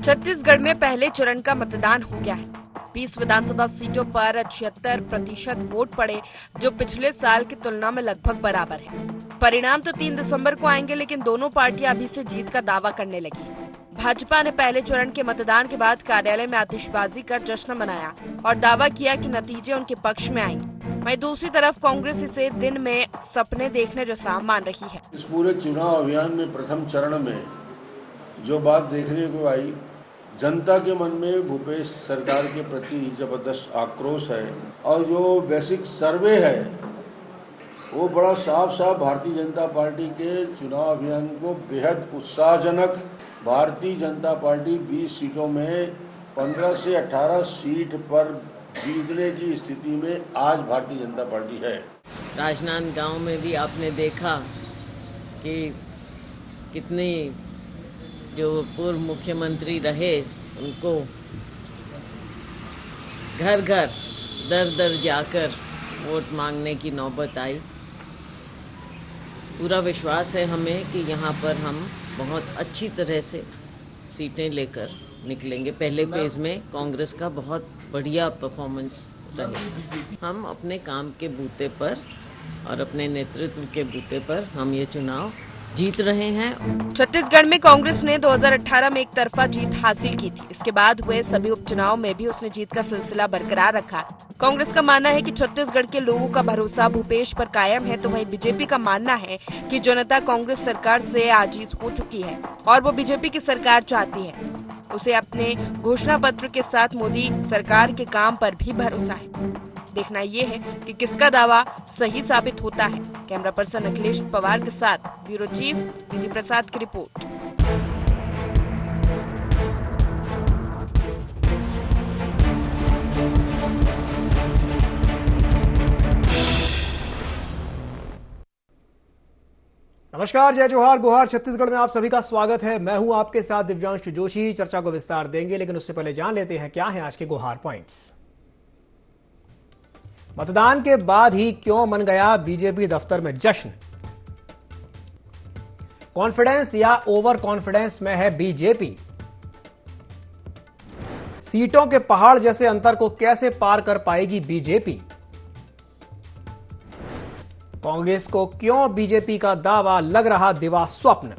छत्तीसगढ़ में पहले चरण का मतदान हो गया है। 20 विधानसभा सीटों पर 76% वोट पड़े, जो पिछले साल की तुलना में लगभग बराबर है। परिणाम तो 3 दिसंबर को आएंगे, लेकिन दोनों पार्टियां अभी से जीत का दावा करने लगी। भाजपा ने पहले चरण के मतदान के बाद कार्यालय में आतिशबाजी कर जश्न मनाया और दावा किया कि नतीजे उनके पक्ष में आएंगे। वहीं दूसरी तरफ कांग्रेस इसे दिन में सपने देखने जैसा मान रही है। इस पूरे चुनाव अभियान में प्रथम चरण में जो बात देखने को आई, जनता के मन में भूपेश सरकार के प्रति जबरदस्त आक्रोश है और जो बेसिक सर्वे है वो बड़ा साफ भारतीय जनता पार्टी के चुनाव अभियान को बेहद उत्साहजनक। भारतीय जनता पार्टी 20 सीटों में 15 से 18 सीट पर जीतने की स्थिति में आज भारतीय जनता पार्टी है। राजनांदगांव में भी आपने देखा कि कितनी जो पूर्व मुख्यमंत्री रहे उनको घर घर दर दर जाकर वोट मांगने की नौबत आई। पूरा विश्वास है हमें कि यहाँ पर हम बहुत अच्छी तरह से सीटें लेकर निकलेंगे। पहले फेज में कांग्रेस का बहुत बढ़िया परफॉर्मेंस रहेगा। हम अपने काम के बूते पर और अपने नेतृत्व के बूते पर हम ये चुनाव जीत रहे हैं। छत्तीसगढ़ में कांग्रेस ने 2018 में एक तरफा जीत हासिल की थी। इसके बाद हुए सभी उपचुनाव में भी उसने जीत का सिलसिला बरकरार रखा। कांग्रेस का मानना है कि छत्तीसगढ़ के लोगों का भरोसा भूपेश पर कायम है, तो वहीं बीजेपी का मानना है कि जनता कांग्रेस सरकार से आजीज हो चुकी है और वो बीजेपी की सरकार चाहती है। उसे अपने घोषणा पत्र के साथ मोदी सरकार के काम पर भी भरोसा है। देखना ये है कि किसका दावा सही साबित होता है। कैमरा पर्सन अखिलेश पवार के साथ ब्यूरो चीफ दीदी प्रसाद की रिपोर्ट। नमस्कार, जय जोहार गुहार। छत्तीसगढ़ में आप सभी का स्वागत है। मैं हूं आपके साथ दिव्यांश जोशी। चर्चा को विस्तार देंगे, लेकिन उससे पहले जान लेते हैं क्या हैं आज के गुहार पॉइंट्स। मतदान के बाद ही क्यों मन गया बीजेपी दफ्तर में जश्न? कॉन्फिडेंस या ओवर कॉन्फिडेंस में है बीजेपी? सीटों के पहाड़ जैसे अंतर को कैसे पार कर पाएगी बीजेपी? कांग्रेस को क्यों बीजेपी का दावा लग रहा दिवा स्वप्न?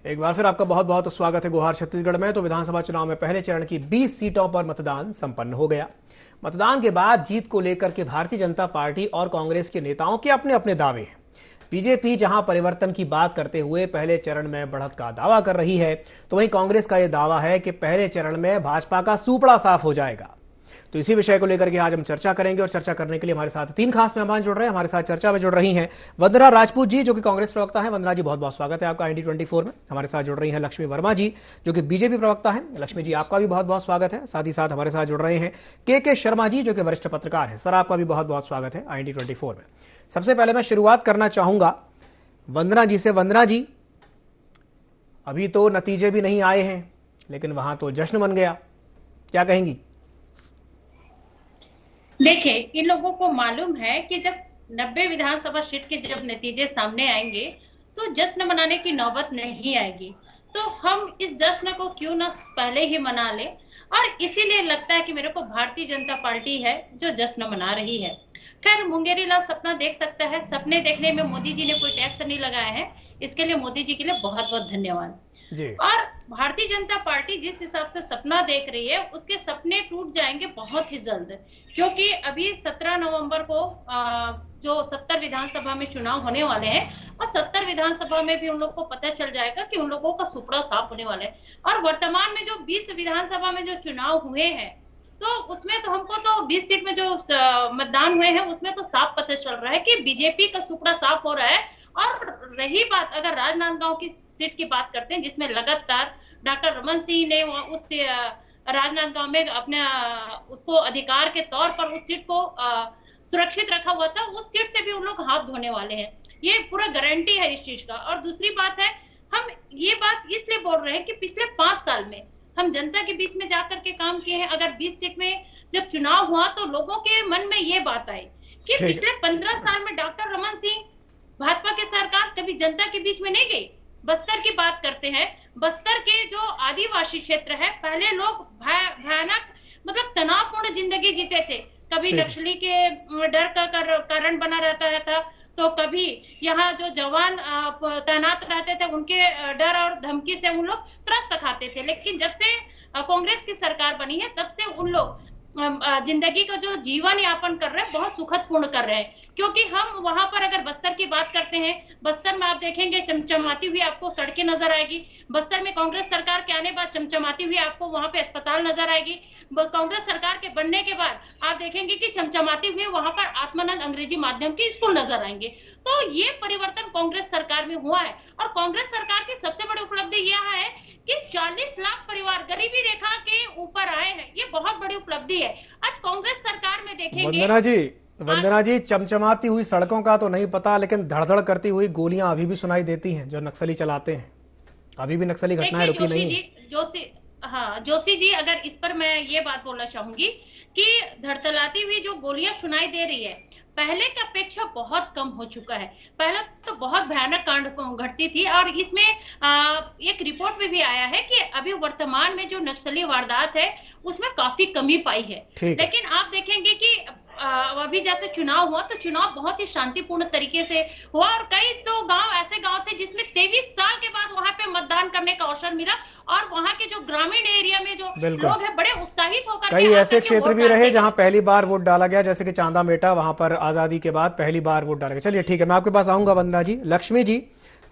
एक बार फिर आपका बहुत बहुत स्वागत है गुहार छत्तीसगढ़ में। तो विधानसभा चुनाव में पहले चरण की 20 सीटों पर मतदान संपन्न हो गया। मतदान के बाद जीत को लेकर के भारतीय जनता पार्टी और कांग्रेस के नेताओं के अपने अपने दावे हैं। बीजेपी जहां परिवर्तन की बात करते हुए पहले चरण में बढ़त का दावा कर रही है, तो वहीं कांग्रेस का यह दावा है कि पहले चरण में भाजपा का सूपड़ा साफ हो जाएगा। तो इसी विषय को लेकर के आज हम चर्चा करेंगे और चर्चा करने के लिए हमारे साथ 3 खास मेहमान जुड़ रहे हैं। हमारे साथ चर्चा में जुड़ रही हैं वंदना राजपूत जी, जो कि कांग्रेस प्रवक्ता हैं। वंदना जी, बहुत बहुत स्वागत है आपका IND24 में। हमारे साथ जुड़ रही हैं लक्ष्मी वर्मा जी, जो कि बीजेपी प्रवक्ता हैं। लक्ष्मी जी, आपका भी बहुत बहुत स्वागत है। साथ ही साथ हमारे साथ जुड़ रहे हैं के शर्मा जी, जो कि वरिष्ठ पत्रकार हैं। सर, आपका भी बहुत बहुत स्वागत है IND24 में। सबसे पहले मैं शुरुआत करना चाहूंगा वंदना जी से। वंदना जी, अभी तो नतीजे भी नहीं आए हैं, लेकिन वहां तो जश्न मन गया, क्या कहेंगी? देखिए, इन लोगों को मालूम है कि जब 90 विधानसभा सीट के जब नतीजे सामने आएंगे तो जश्न मनाने की नौबत नहीं आएगी। तो हम इस जश्न को क्यों ना पहले ही मना ले, और इसीलिए लगता है कि मेरे को भारतीय जनता पार्टी है जो जश्न मना रही है। खैर, मुंगेरी लाल सपना देख सकता है। सपने देखने में मोदी जी ने कोई टैक्स नहीं लगाया है, इसके लिए मोदी जी के लिए बहुत बहुत धन्यवाद जी। और भारतीय जनता पार्टी जिस हिसाब से सपना देख रही है, उसके सपने टूट जाएंगे बहुत ही जल्द, क्योंकि अभी 17 नवंबर को जो 70 विधानसभा में चुनाव होने वाले हैं, और 70 विधानसभा में भी उन लोगों को पता चल जाएगा कि उन लोगों का सुपड़ा साफ होने वाला है। और वर्तमान में जो 20 विधानसभा में जो चुनाव हुए हैं, तो उसमें तो हमको तो 20 सीट में जो मतदान हुए हैं उसमें तो साफ पता चल रहा है कि बीजेपी का सुपड़ा साफ हो रहा है। और रही बात अगर राजनांदगांव की सीट की बात करते हैं, जिसमें लगातार डॉक्टर रमन सिंह ने उस राजनांदगांव में अपने उसको अधिकार के तौर पर उस सीट को सुरक्षित रखा हुआ था, उस सीट से भी उन लोग हाथ धोने वाले हैं। ये पूरा गारंटी है इस चीज का। और दूसरी बात है, हम ये बात इसलिए बोल रहे हैं कि पिछले 5 साल में हम जनता के बीच में जाकर के काम किए हैं। अगर 20 सीट में जब चुनाव हुआ तो लोगों के मन में ये बात आई कि पिछले 15 साल में डॉक्टर रमन सिंह भाजपा की सरकार कभी जनता के बीच में नहीं गई। बस्तर की बात करते हैं, बस्तर के जो आदिवासी क्षेत्र है, पहले लोग भयानक मतलब तनावपूर्ण जिंदगी जीते थे। कभी नक्सली के डर का कारण बना रहता था, तो कभी यहाँ जो जवान तैनात रहते थे उनके डर और धमकी से उन लोग त्रस्त खाते थे। लेकिन जब से कांग्रेस की सरकार बनी है, तब से उन लोग जिंदगी का जो जीवन यापन कर रहे हैं बहुत सुखद पूर्ण कर रहे हैं। क्योंकि हम वहां पर अगर बस्तर की बात करते हैं, बस्तर में आप देखेंगे चमचमाती हुई आपको सड़कें नजर आएगी। बस्तर में कांग्रेस सरकार के आने बाद चमचमाती हुई आपको वहां पे अस्पताल नजर आएगी। कांग्रेस सरकार के बनने के बाद आप देखेंगे कि चमचमाती हुई वहां पर आत्मानंद अंग्रेजी माध्यम के स्कूल नजर आएंगे। तो ये परिवर्तन कांग्रेस सरकार में हुआ है। और कांग्रेस सरकार की सबसे बड़ी उपलब्धि यह है कि 40 लाख परिवार गरीबी रेखा के ऊपर आए हैं। ये बहुत बड़ी उपलब्धि है। आज कांग्रेस सरकार में देखेंगे वंदना जी, चमचमाती हुई सड़कों का तो नहीं पता, लेकिन धड़धड़ करती हुई गोलियां अभी भी सुनाई देती हैं जो नक्सली चलाते हैं। अभी भी नक्सली घटनाएं रुकी नहीं है। जोशी जी, अगर इस पर मैं ये बात बोलना चाहूंगी कि धड़धड़ाती हुई जो गोलियां सुनाई दे रही है, पहले की अपेक्षा बहुत कम हो चुका है। पहले तो बहुत भयानक कांड घटती थी, और इसमें एक रिपोर्ट में भी आया है कि अभी वर्तमान में जो नक्सली वारदात है उसमें काफी कमी पाई है। लेकिन आप देखेंगे कि अभी जैसे चुनाव हुआ, तो चुनाव बहुत ही शांतिपूर्ण तरीके से हुआ, और कई तो गांव ऐसे गांव थे जिसमें 23 साल के बाद वहां पे मतदान करने का अवसर मिला, और वहां के जो ग्रामीण एरिया में जो लोग हैं बड़े उत्साहित होकर कई ऐसे क्षेत्र भी रहे जहां पहली बार वोट डाला गया, जैसे कि चांदा मेटा, वहां पर आजादी के बाद पहली बार वोट डाला गया। चलिए ठीक है, मैं आपके पास आऊंगा वंदना जी। लक्ष्मी जी,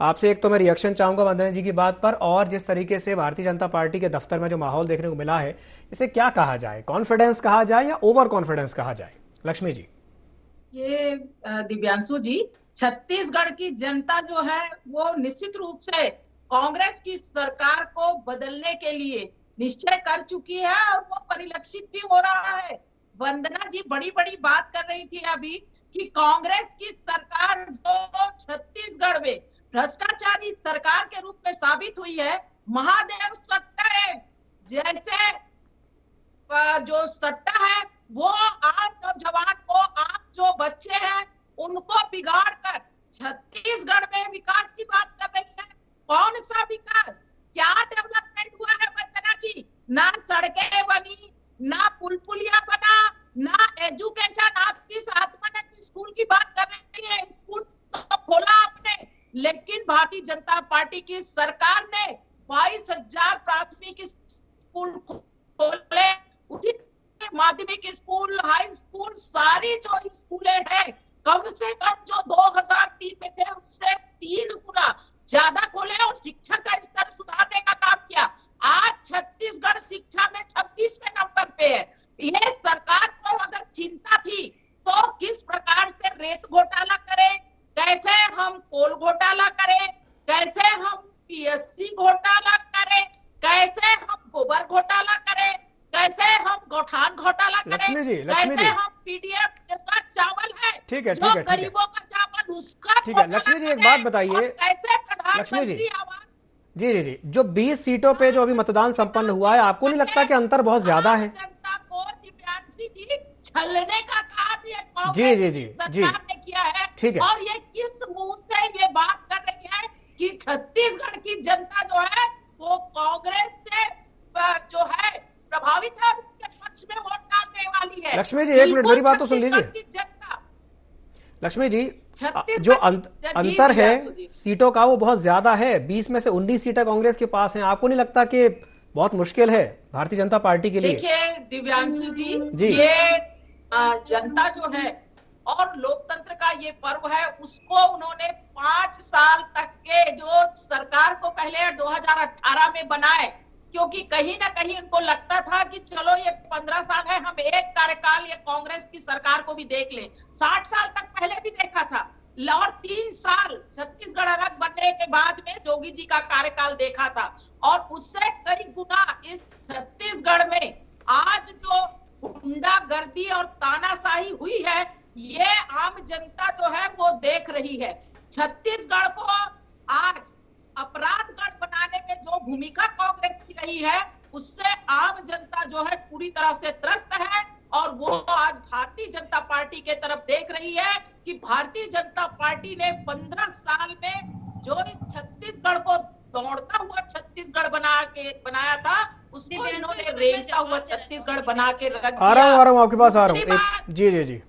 आपसे एक तो मैं रिएक्शन चाहूंगा वंदना जी की बात पर, और जिस तरीके से भारतीय जनता पार्टी के दफ्तर में जो माहौल देखने को मिला है, इसे क्या कहा जाए, कॉन्फिडेंस कहा जाए या ओवर कॉन्फिडेंस कहा जाए? लक्ष्मी जी। ये दिव्यांशु जी, छत्तीसगढ़ की जनता जो है वो निश्चित रूप से कांग्रेस की सरकार को बदलने के लिए निश्चय कर चुकी है, और वो परिलक्षित भी हो रहा है। वंदना जी बड़ी बड़ी बात कर रही थी अभी कि कांग्रेस की सरकार जो छत्तीसगढ़ में भ्रष्टाचारी सरकार के रूप में साबित हुई है, महादेव सट्टा है जैसे जो सट्टा है वो आम नौजवान को, आम जो बच्चे हैं उनको बिगाड़ कर छत्तीसगढ़ में विकास की बात कर रही है। कौन सा विकास, क्या डेवलपमेंट हुआ है वंदना जी? ना सड़कें बनी, ना पुल पुलिया बना, ना एजुकेशन। आप किस आत्मानंद स्कूल की बात कर रही है? स्कूल तो खोला आपने, लेकिन भारतीय जनता पार्टी की सरकार ने 22,000 प्राथमिक स्कूल खोले, उचित माध्यमिक स्कूल, हाई स्कूल, सारी जो स्कूलें हैं कम से कम जो 2003 में थे उससे 3 गुना ज्यादा खोले, और शिक्षा का स्तर सुधारने का काम किया। आज छत्तीसगढ़ शिक्षा में 26वें नंबर पे है। ये सरकार को अगर चिंता थी तो किस प्रकार से रेत घोटाला करें, कैसे हम कोल घोटाला करें, कैसे हम पीएससी घोटाला करें, कैसे हम गोबर घोटाला करें, कैसे हम गौठान घोटाला करें, कैसे हम पीडीएफ जिसका चावल है, ठीक है, जो गरीबों का चावल उसका, ठीक है। लक्ष्मी जी एक बात बताइए, कैसे प्रधानमंत्री आवास, जी, जो 20 सीटों पे जो अभी मतदान संपन्न हुआ है, आपको नहीं लगता कि अंतर बहुत ज्यादा है? जनता को दिव्यांशी जी छलने का काम ये कांग्रेस सरकार ने किया है, ठीक है। और ये किस मुंह से ये बात कर रही है कि छत्तीसगढ़ की जनता जो है वो कांग्रेस से जो है प्रभावित है, उनके पक्ष में वोट डालने वाली है। लक्ष्मी जी एक मिनट मेरी बात तो सुन लीजिए। लक्ष्मी जी, जो अंतर है सीटों का वो बहुत ज्यादा है, 20 में से 19 सीटें कांग्रेस के पास हैं। आपको नहीं लगता कि बहुत मुश्किल है भारतीय जनता पार्टी के लिए? देखिए दिव्यांशु जी, ये जनता जो है और लोकतंत्र का ये पर्व है, उसको उन्होंने 5 साल तक के जो सरकार को पहले 2018 में बनाए, क्योंकि कहीं ना कहीं उनको लगता था कि चलो ये 15 साल है, हम एक कार्यकाल ये कांग्रेस की सरकार को भी देख लें। 60 साल तक पहले भी देखा था, और 3 साल छत्तीसगढ़ अलग बनने के बाद में जोगी जी का कार्यकाल देखा था, और उससे कई गुना इस छत्तीसगढ़ में आज जो गुंडागर्दी और तानाशाही हुई है, ये आम जनता जो है वो देख रही है। छत्तीसगढ़ को आज अपराधगढ़ बनाने में जो भूमिका कांग्रेस की रही है, उससे आम जनता जो है पूरी तरह से त्रस्त है, और वो आज भारतीय जनता पार्टी के तरफ देख रही है कि भारतीय जनता पार्टी ने 15 साल में जो इस छत्तीसगढ़ को दौड़ता हुआ छत्तीसगढ़ बनाया था, उसको इन्होंने रेंगता हुआ छत्तीसगढ़ बना के रख दिया। आ रहा हूँ आपके पास आ रहा हूँ। जी।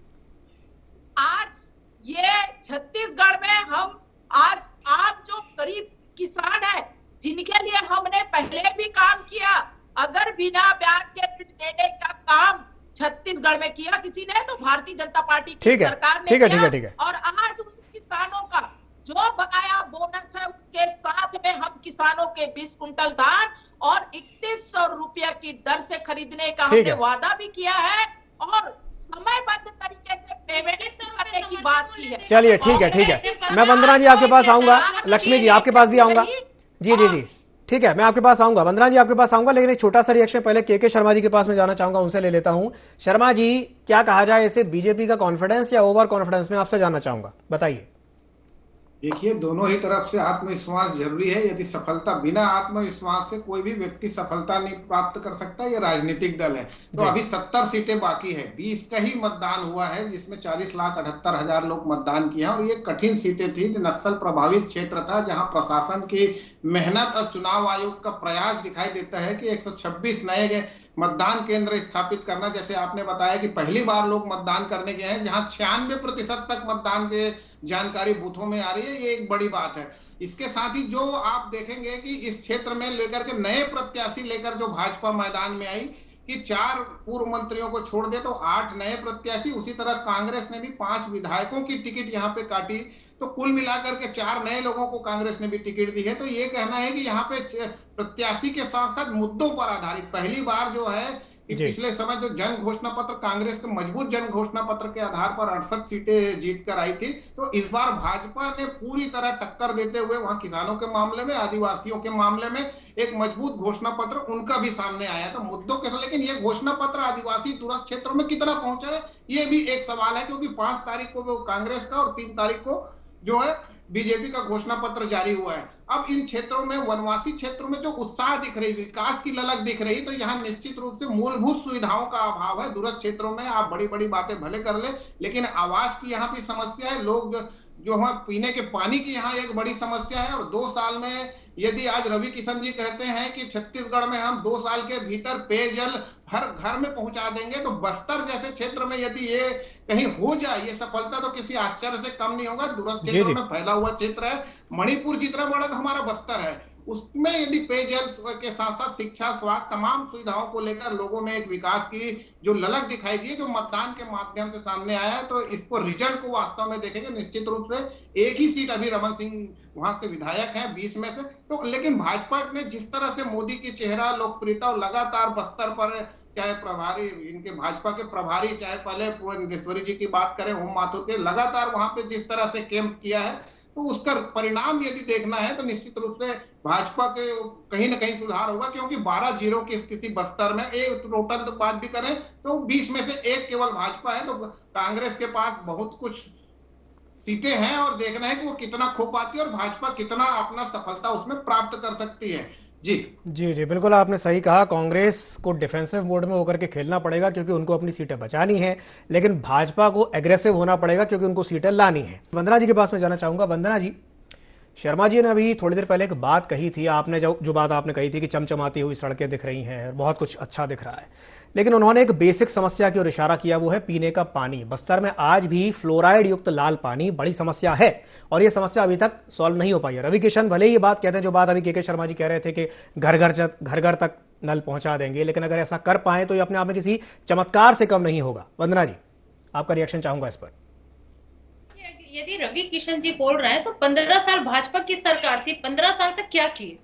आज ये छत्तीसगढ़ में हम आज आप जो गरीब किसान है, जिनके लिए हमने पहले भी काम किया, अगर बिना ब्याज के ऋण देने का काम छत्तीसगढ़ में किया किसी ने, तो भारतीय जनता पार्टी की सरकार ने किया। और आज उन किसानों का जो बकाया बोनस है, उनके साथ में हम किसानों के 20 कुंटल धान और 3100 रुपया की दर से खरीदने का हमने वादा भी किया है और समयबद्ध तरीके से पेमेंट करने की बात की है। चलिए ठीक है। मैं वंदना जी आपके पास आऊंगा, लक्ष्मी जी आपके पास भी आऊंगा। जी ठीक है, मैं आपके पास आऊंगा, वंदना जी आपके पास आऊंगा, लेकिन एक छोटा सा रिएक्शन पहले के शर्मा जी के पास में जाना चाहूंगा, उनसे ले लेता हूं। शर्मा जी, क्या कहा जाए इसे, बीजेपी का कॉन्फिडेंस या ओवर कॉन्फिडेंस, में आपसे जानना चाहूंगा, बताइए। देखिए, दोनों ही तरफ से आत्मविश्वास जरूरी है। यदि सफलता, बिना आत्मविश्वास से कोई भी व्यक्ति सफलता नहीं प्राप्त कर सकता। ये राजनीतिक दल है। तो अभी 70 सीटें बाकी है, 20 का ही मतदान हुआ है, जिसमें 40,78,000 लोग मतदान किए हैं। और ये कठिन सीटें थी, जो नक्सल प्रभावित क्षेत्र था, जहां प्रशासन की मेहनत और चुनाव आयोग का प्रयास दिखाई देता है कि 126 नए मतदान केंद्र स्थापित करना। जैसे आपने बताया कि पहली बार लोग मतदान करने गए हैं, जहां 96% तक मतदान के जानकारी बूथों में आ रही है, ये एक बड़ी बात है। इसके साथ ही जो आप देखेंगे कि इस क्षेत्र में लेकर के नए प्रत्याशी लेकर जो भाजपा मैदान में आई कि 4 पूर्व मंत्रियों को छोड़ दे तो 8 नए प्रत्याशी, उसी तरह कांग्रेस ने भी 5 विधायकों की टिकट यहाँ पे काटी, तो कुल मिलाकर के 4 नए लोगों को कांग्रेस ने भी टिकट दी है। तो ये कहना है कि यहाँ पे प्रत्याशी के साथ साथ मुद्दों पर आधारित पहली बार जो है कि पिछले समय जो जन घोषणा पत्र, कांग्रेस के मजबूत जन घोषणा पत्र के आधार पर 68 सीटें जीत कर आई थी, तो इस बार भाजपा ने पूरी तरह टक्कर देते हुए वहां किसानों के मामले में, आदिवासियों के मामले में एक मजबूत घोषणा पत्र उनका भी सामने आया। तो मुद्दों के, लेकिन ये घोषणा पत्र आदिवासी दूरस्थ क्षेत्रों में कितना पहुंचा है, ये भी एक सवाल है, क्योंकि 5 तारीख को वो कांग्रेस का और 3 तारीख को जो है बीजेपी का घोषणा पत्र जारी हुआ है। अब इन क्षेत्रों में, वनवासी क्षेत्रों में जो उत्साह दिख रही, विकास की ललक दिख रही, तो यहाँ निश्चित रूप से मूलभूत सुविधाओं का अभाव है। दूरस्थ क्षेत्रों में आप बड़ी बड़ी बातें भले कर ले, लेकिन आवास की यहाँ भी समस्या है। लोग जो है पीने के पानी की यहाँ एक बड़ी समस्या है। और 2 साल में यदि आज रवि किशन जी कहते हैं कि छत्तीसगढ़ में हम 2 साल के भीतर पेयजल हर घर में पहुंचा देंगे, तो बस्तर जैसे क्षेत्र में यदि ये कहीं हो जाए ये सफलता, तो किसी आश्चर्य से कम नहीं होगा। दूरस्थ क्षेत्र में फैला हुआ क्षेत्र है, मणिपुर जितना बड़ा तो हमारा बस्तर है, उसमें यदि पेयजल के साथ साथ शिक्षा, स्वास्थ्य, तमाम सुविधाओं को लेकर लोगों में एक विकास की जो ललक दिखाई दी, जो मतदान के माध्यम से सामने आया है, तो इसको रिजल्ट को वास्तव में देखेंगे। निश्चित रूप से एक ही सीट अभी रमन सिंह वहां से विधायक हैं 20 में से, तो लेकिन भाजपा ने जिस तरह से मोदी की चेहरा, लोकप्रियता और लगातार बस्तर पर चाहे प्रभारी, इनके भाजपा के प्रभारी, चाहे पहले पुरंदेश्वरी जी की बात करें, ओम माथुर के, लगातार वहां पे जिस तरह से कैंप किया है, तो उसका परिणाम यदि देखना है तो निश्चित रूप से भाजपा के कहीं ना कहीं सुधार होगा, क्योंकि 12-0 की स्थिति बस्तर में, एक टोटल तो बात भी करें तो 20 में से 1 केवल भाजपा है। तो कांग्रेस के पास बहुत कुछ सीटें हैं और देखना है कि वो कितना खो पाती है और भाजपा कितना अपना सफलता उसमें प्राप्त कर सकती है। जी, बिल्कुल आपने सही कहा। कांग्रेस को डिफेंसिव मोड में होकर के खेलना पड़ेगा, क्योंकि उनको अपनी सीटें बचानी है, लेकिन भाजपा को एग्रेसिव होना पड़ेगा, क्योंकि उनको सीटें लानी है। वंदना जी के पास में जाना चाहूंगा। वंदना जी, शर्मा जी ने अभी थोड़ी देर पहले एक बात कही थी, आपने जो बात आपने कही थी कि चमचमाती हुई सड़कें दिख रही हैं, बहुत कुछ अच्छा दिख रहा है, लेकिन उन्होंने एक बेसिक समस्या की ओर इशारा किया, वो है पीने का पानी। बस्तर में आज भी फ्लोराइड युक्त लाल पानी बड़ी समस्या है और ये समस्या अभी तक सॉल्व नहीं हो पाई है। रवि किशन भले ये बात कहते हैं, जो बात अभी के शर्मा जी कह रहे थे कि घर घर तक नल पहुंचा देंगे, लेकिन अगर ऐसा कर पाए तो ये अपने आप में किसी चमत्कार से कम नहीं होगा। वंदना जी, आपका रिएक्शन चाहूंगा इस पर। यदि रवि किशन जी बोल रहे हैं तो 15 साल भाजपा की सरकार थी, 15 साल तक क्या किए?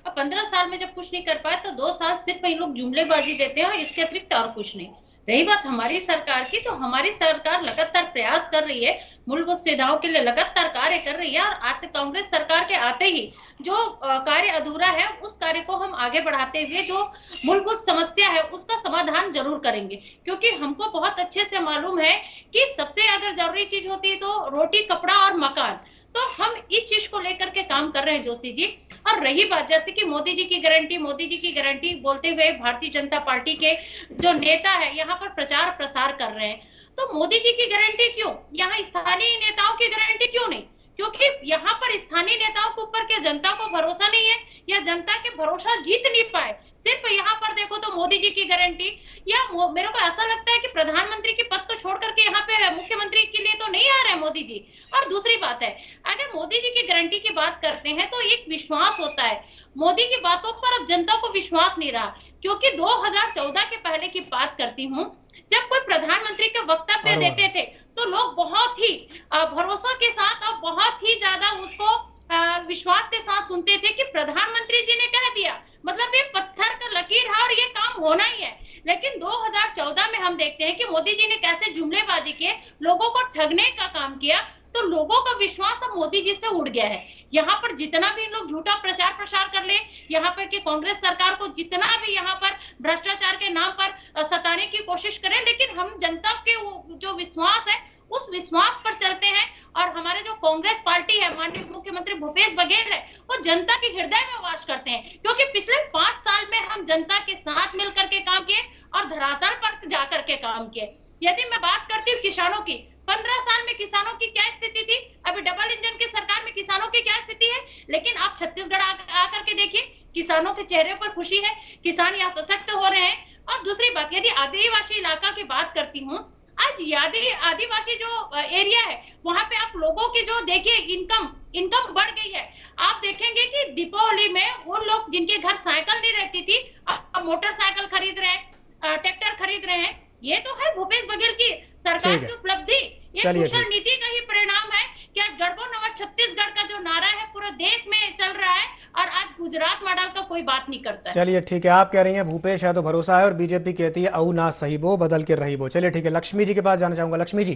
अब 15 साल में जब कुछ नहीं कर पाए तो 2 साल सिर्फ इन लोग जुमलेबाजी देते हैं, इसके अतिरिक्त और कुछ नहीं। रही बात हमारी सरकार की, तो हमारी सरकार लगातार प्रयास कर रही है, मूलभूत सुविधाओं के लिए लगातार कार्य कर रही है, और कांग्रेस सरकार के आते ही जो कार्य अधूरा है उस कार्य को हम आगे बढ़ाते हुए जो मूलभूत समस्या है उसका समाधान जरूर करेंगे, क्योंकि हमको बहुत अच्छे से मालूम है कि सबसे अगर जरूरी चीज होती है तो रोटी, कपड़ा और मकान, तो हम इस चीज को लेकर के काम कर रहे हैं जोशी जी। और रही बात जैसे कि मोदी जी की गारंटी बोलते हुए भारतीय जनता पार्टी के जो नेता है यहाँ पर प्रचार प्रसार कर रहे हैं, तो मोदी जी की गारंटी क्यों, यहाँ स्थानीय नेताओं की गारंटी क्यों नहीं? क्योंकि यहाँ पर स्थानीय नेताओं के ऊपर क्या जनता को भरोसा नहीं है या जनता के भरोसा जीत नहीं पाए। सिर्फ यहाँ पर देखो तो मोदी जी की गारंटी, या मेरे को ऐसा लगता है कि प्रधानमंत्री के पद को छोड़ करके यहाँ पे मुख्यमंत्री के लिए तो नहीं आ रहे हैं मोदी जी। और दूसरी बात है, अगर मोदी जी की गारंटी की बात करते हैं तो एक विश्वास होता है, मोदी की बातों पर अब जनता को विश्वास नहीं रहा। क्योंकि 2014 के पहले की बात करती हूँ, जब कोई प्रधानमंत्री का वक्तव्य देते थे तो लोग बहुत ही भरोसा के साथ और बहुत ही ज्यादा उसको विश्वास के साथ सुनते थे कि प्रधानमंत्री जी ने कह दिया, मतलब ये पत्थर का लकीर है और ये काम होना ही है। लेकिन 2014 में हम देखते हैं कि मोदी जी ने कैसे जुमलेबाजी के लोगों को ठगने का काम किया, तो लोगों का विश्वास अब मोदी जी से उड़ गया है। यहाँ पर जितना भी लोग झूठा प्रचार प्रसार कर ले, यहाँ पर कि कांग्रेस सरकार को जितना भी यहाँ पर भ्रष्टाचार के नाम पर सताने की कोशिश करें, लेकिन हम जनता के जो विश्वास है उस विश्वास पर चलते हैं। और हमारे जो कांग्रेस पार्टी है, माननीय मुख्यमंत्री भूपेश बघेल है, वो जनता के हृदय में वास करते हैं। क्योंकि पिछले 5 साल में हम जनता के साथ मिलकर के काम किए और धरातल पर जाकर के काम किए। यदि मैं बात करती हूँ किसानों की, 15 साल में किसानों की क्या स्थिति थी, अभी डबल इंजन की सरकार में किसानों की क्या स्थिति है। लेकिन आप छत्तीसगढ़ आकर के देखिए, किसानों के चेहरे पर खुशी है, किसान यहाँ सशक्त हो रहे हैं। और दूसरी बात, यदि आदिवासी इलाका की बात करती हूँ, आज आदिवासी जो एरिया है वहां पे आप लोगों की जो देखिए इनकम बढ़ गई है। आप देखेंगे कि दीपावली में वो लोग जिनके घर साइकिल नहीं रहती थी, अब मोटरसाइकिल खरीद रहे हैं, ट्रैक्टर खरीद रहे हैं। ये तो है भूपेश बघेल की सरकार की उपलब्धि, ये कुशल नीति का ही परिणाम है कि आज गढ़बो नवा छत्तीसगढ़ का जो नारा है पूरे देश में चल रहा है और आज गुजरात मॉडल का कोई बात नहीं करता है। चलिए ठीक है, आप कह रही हैं भूपेश है तो भरोसा है और बीजेपी कहती है औ ना सही वो बदल के रही वो। चलिए ठीक है, लक्ष्मी जी के पास जाना चाहूंगा। लक्ष्मी जी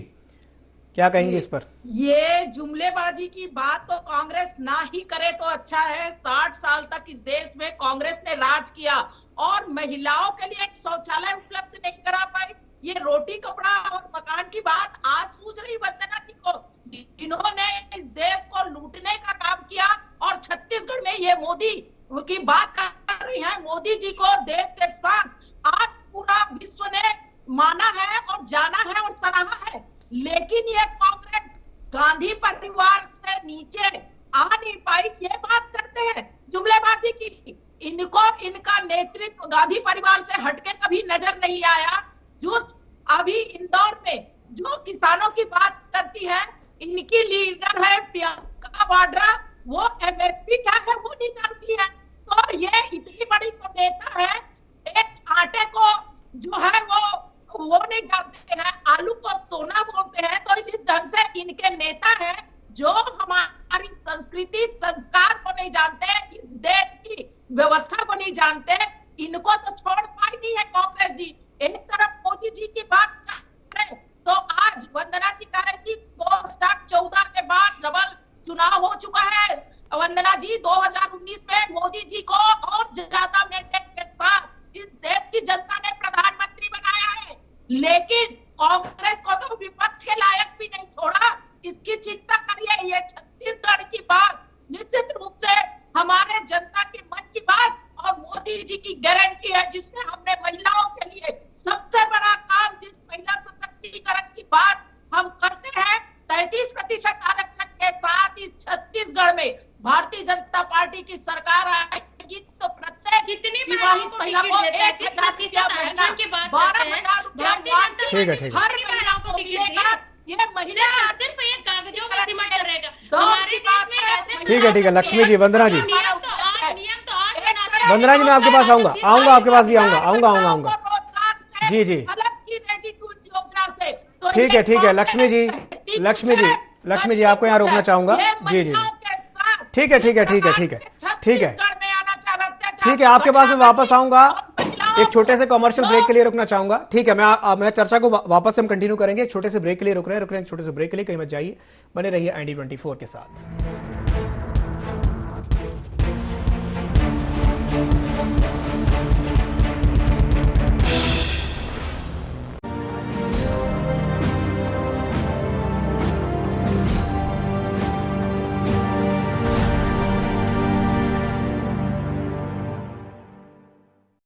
क्या कहेंगे इस पर? ये जुमलेबाजी की बात तो कांग्रेस ना ही करे तो अच्छा है। 60 साल तक इस देश में कांग्रेस ने राज किया और महिलाओं के लिए एक शौचालय उपलब्ध नहीं करा पाई। ये रोटी कपड़ा और मकान की बात आज सूझ रही वंदना जी को, जिन्होंने इस देश को लूटने का काम किया। और छत्तीसगढ़ में ये मोदी की बात कर रही है, मोदी जी को देश के साथ आज पूरा विश्व ने माना है और जाना है और सराहा है। लेकिन ये कांग्रेस गांधी परिवार से नीचे आ नहीं पाई, ये बात करते हैं जुमलेबाजी की। इनको इनका नेतृत्व गांधी परिवार से हटके कभी नजर नहीं आया। जो अभी इंदौर में जो किसानों की बात करती है, इनकी लीडर है प्रियंका वाड्रा, वो एमएसपी क्या है वो नहीं जानती है। तो ये इतनी बड़ी तो नेता है, एक आटे को जो है वो नहीं जानते हैं, आलू को सोना बोलते हैं। तो इस ढंग से इनके नेता है जो हमारी संस्कृति संस्कार को नहीं जानते, इस देश की व्यवस्था को नहीं जानते। इनको तो छोड़ पाई नहीं है कांग्रेस जी। एक तरफ मोदी जी की बात करें तो आज वंदना जी कह रही थी 2014 के बाद डबल चुनाव हो चुका है। वंदना जी 2019 में मोदी जी को और ज्यादा मैंडेट के साथ इस देश की जनता ने प्रधानमंत्री बनाया है। लेकिन कांग्रेस को तो विपक्ष के लायक भी नहीं छोड़ा। इसकी चिंता करिए। ये छत्तीसगढ़ की बात निश्चित रूप से हमारे जनता के मन की बात और मोदी जी की गारंटी है, जिसमें हमने महिलाओं के लिए सबसे बड़ा काम, जिस महिला सशक्तिकरण की बात हम करते हैं, 33% आरक्षण के साथ इस छत्तीसगढ़ में भारतीय जनता पार्टी की सरकार आएगी तो प्रत्येक विवाहित महिला को 1,000 रुपया महीना, 12,000 रुपया ठीक है हर महिला को मिलेगा। ये महिला सिर्फ ये कागजों में सिमट रहेगा। हमारे देश में ऐसे ठीक है लक्ष्मी जी, वंदना जी, वंदना जी मैं आपके पास आऊंगा आपके पास भी आऊंगा जी जी ठीक है लक्ष्मी जी आपको यहाँ रोकना चाहूंगा जी ठीक है आपके पास मैं वापस आऊंगा। एक छोटे से कमर्शियल ब्रेक के लिए रुकना चाहूंगा। ठीक है, मैं चर्चा को वापस हम कंटिन्यू करेंगे। एक छोटे से ब्रेक के लिए रुक रहे हैं छोटे से ब्रेक के लिए, कहीं मत जाइए, बने रहिए IND24 के साथ।